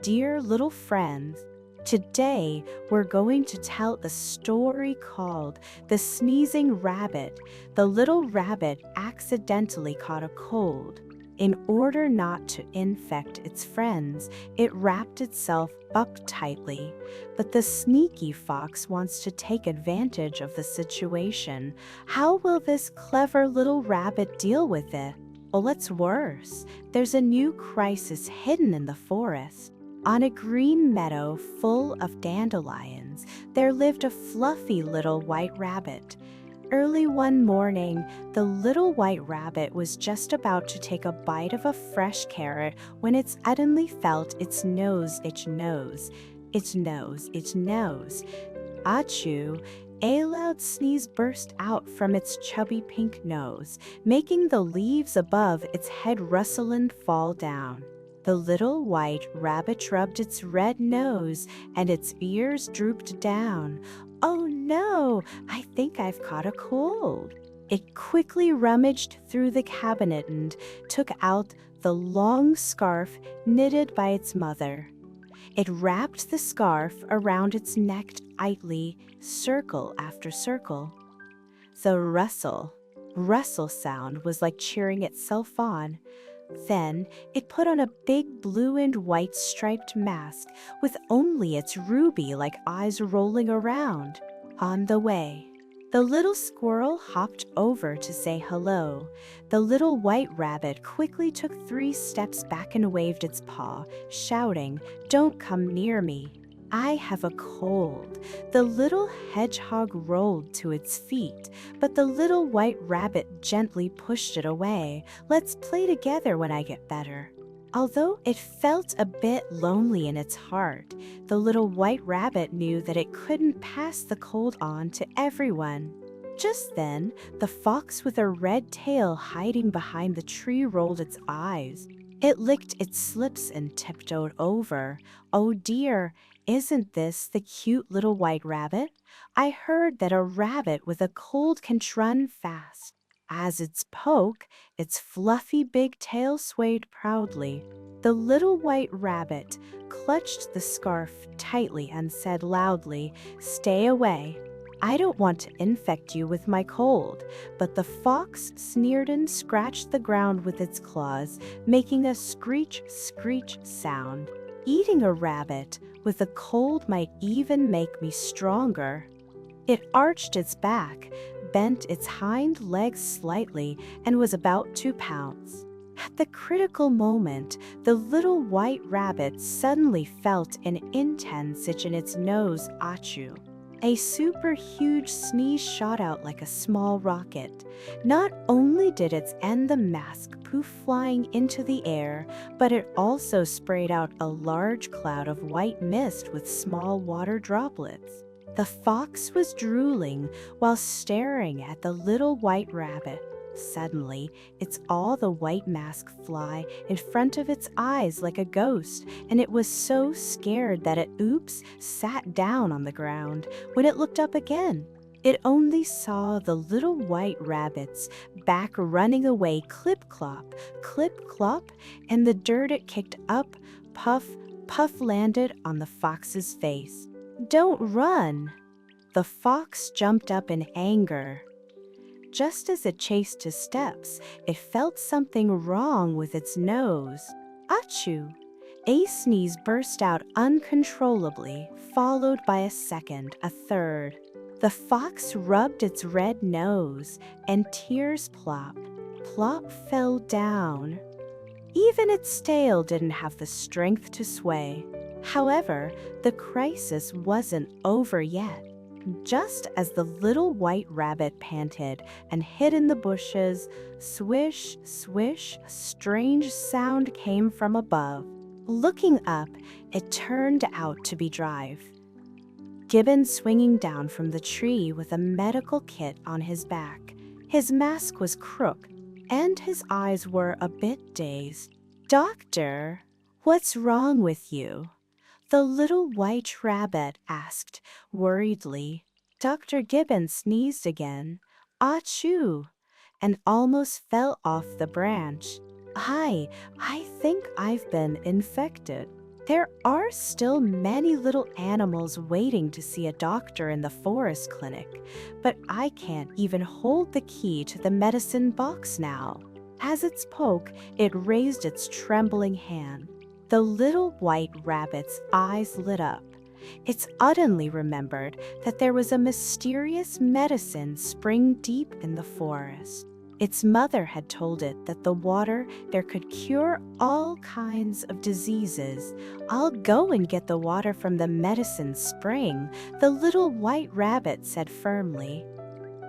dear little friends. Today, we're going to tell a story called The Sneezing Rabbit. The little rabbit accidentally caught a cold. In order not to infect its friends, it wrapped itself up tightly. But the sneaky fox wants to take advantage of the situation. How will this clever little rabbit deal with it? Well, what's worse, there's a new crisis hidden in the forest. On a green meadow full of dandelions, there lived a fluffy little white rabbit. Early one morning, the little white rabbit was just about to take a bite of a fresh carrot when it suddenly felt its nose itch nose. Its nose, its nose. Achoo! A loud sneeze burst out from its chubby pink nose, making the leaves above its head rustle and fall down. The little white rabbit rubbed its red nose, and its ears drooped down. Oh no, I think I've caught a cold. It quickly rummaged through the cabinet and took out the long scarf knitted by its mother. It wrapped the scarf around its neck tightly, circle after circle. The rustle sound was like cheering itself on. Then it put on a big blue and white striped mask with only its ruby-like eyes rolling around. On the way, the little squirrel hopped over to say hello. The little white rabbit quickly took 3 steps back and waved its paw, shouting, "Don't come near me. I have a cold." The little hedgehog rolled to its feet, but the little white rabbit gently pushed it away. "Let's play together when I get better." Although it felt a bit lonely in its heart, the little white rabbit knew that it couldn't pass the cold on to everyone. Just then, the fox with a red tail hiding behind the tree rolled its eyes. It licked its lips and tiptoed over. "Oh dear, isn't this the cute little white rabbit? I heard that a rabbit with a cold can run fast." As it spoke, its fluffy big tail swayed proudly. The little white rabbit clutched the scarf tightly and said loudly, "Stay away. I don't want to infect you with my cold." But the fox sneered and scratched the ground with its claws, making a screech, screech sound. "Eating a rabbit with a cold might even make me stronger." It arched its back, bent its hind legs slightly, and was about to pounce. At the critical moment, the little white rabbit suddenly felt an intense itch in its nose. Achoo! A super huge sneeze shot out like a small rocket. Not only did its end the mask poof flying into the air, but it also sprayed out a large cloud of white mist with small water droplets. The fox was drooling while staring at the little white rabbit. Suddenly, it saw the white mask fly in front of its eyes like a ghost, and it was so scared that it sat down on the ground. When it looked up again, it only saw the little white rabbit's back running away, clip-clop, and the dirt it kicked up, puff, puff, landed on the fox's face. "Don't run!" The fox jumped up in anger. Just as it chased his steps, it felt something wrong with its nose. Achoo! A sneeze burst out uncontrollably, followed by a second, a third. The fox rubbed its red nose, and tears plop, plop fell down. Even its tail didn't have the strength to sway. However, the crisis wasn't over yet. Just as the little white rabbit panted and hid in the bushes, swish, swish, a strange sound came from above. Looking up, it turned out to be Drive. Gibbon swinging down from the tree with a medical kit on his back. His mask was crooked, and his eyes were a bit dazed. "Doctor, what's wrong with you?" the little white rabbit asked worriedly. Dr. Gibbon sneezed again, "Achoo!" and almost fell off the branch. I think I've been infected." There are still many little animals waiting to see a doctor in the forest clinic, but I can't even hold the key to the medicine box now. As it spoke, it raised its trembling hand. The little white rabbit's eyes lit up. It suddenly remembered that there was a mysterious medicine spring deep in the forest. Its mother had told it that the water there could cure all kinds of diseases. "I'll go and get the water from the medicine spring," the little white rabbit said firmly.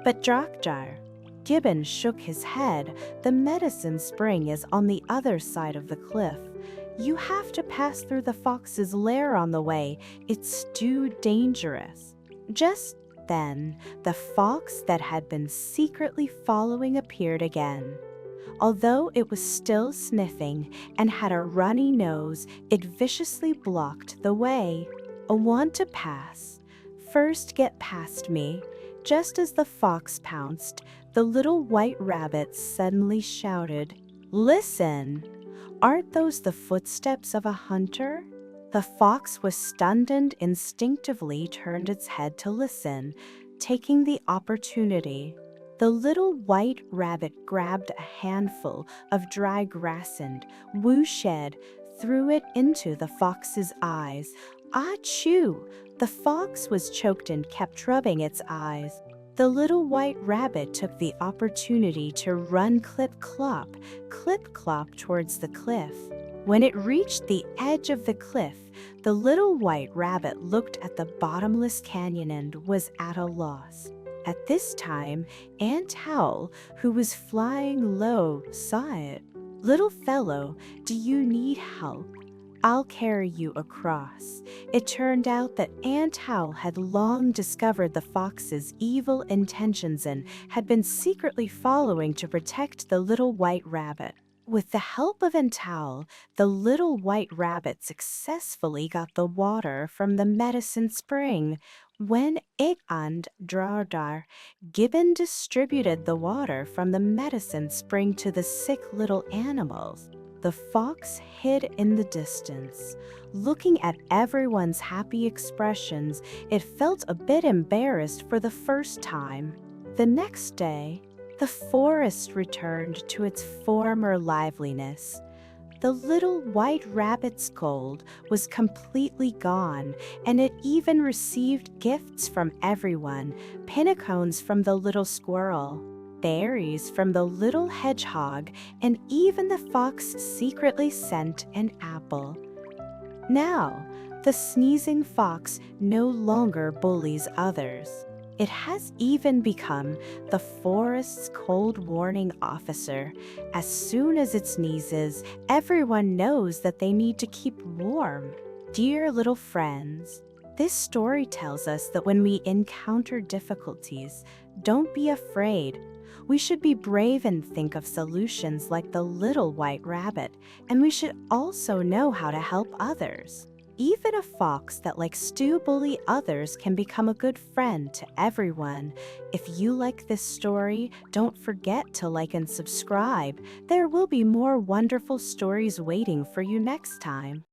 But Drakjar, Gibbon shook his head. "The medicine spring is on the other side of the cliff. You have to pass through the fox's lair on the way. It's too dangerous." Just then, the fox that had been secretly following appeared again. Although it was still sniffing and had a runny nose, it viciously blocked the way. "I want to pass. First get past me." Just as the fox pounced, the little white rabbit suddenly shouted, "Listen! Aren't those the footsteps of a hunter?" The fox was stunned and instinctively turned its head to listen, taking the opportunity. The little white rabbit grabbed a handful of dry grass and, whooshed, threw it into the fox's eyes. Achoo! The fox was choked and kept rubbing its eyes. The little white rabbit took the opportunity to run clip-clop towards the cliff. When it reached the edge of the cliff, the little white rabbit looked at the bottomless canyon and was at a loss. At this time, Aunt Owl, who was flying low, saw it. "Little fellow, do you need help? I'll carry you across." It turned out that Aunt Owl had long discovered the fox's evil intentions and had been secretly following to protect the little white rabbit. With the help of Aunt Owl, the little white rabbit successfully got the water from the medicine spring. When it and Dardar, Gibbon distributed the water from the medicine spring to the sick little animals. The fox hid in the distance. Looking at everyone's happy expressions, it felt a bit embarrassed for the first time. The next day, the forest returned to its former liveliness. The little white rabbit's cold was completely gone, and it even received gifts from everyone: pinnacones from the little squirrel, berries from the little hedgehog, and even the fox secretly sent an apple. Now, the sneezing fox no longer bullies others. It has even become the forest's cold warning officer. As soon as it sneezes, everyone knows that they need to keep warm. Dear little friends, this story tells us that when we encounter difficulties, don't be afraid. We should be brave and think of solutions like the little white rabbit, and we should also know how to help others. Even a fox that likes to bully others can become a good friend to everyone. If you like this story, don't forget to like and subscribe. There will be more wonderful stories waiting for you next time.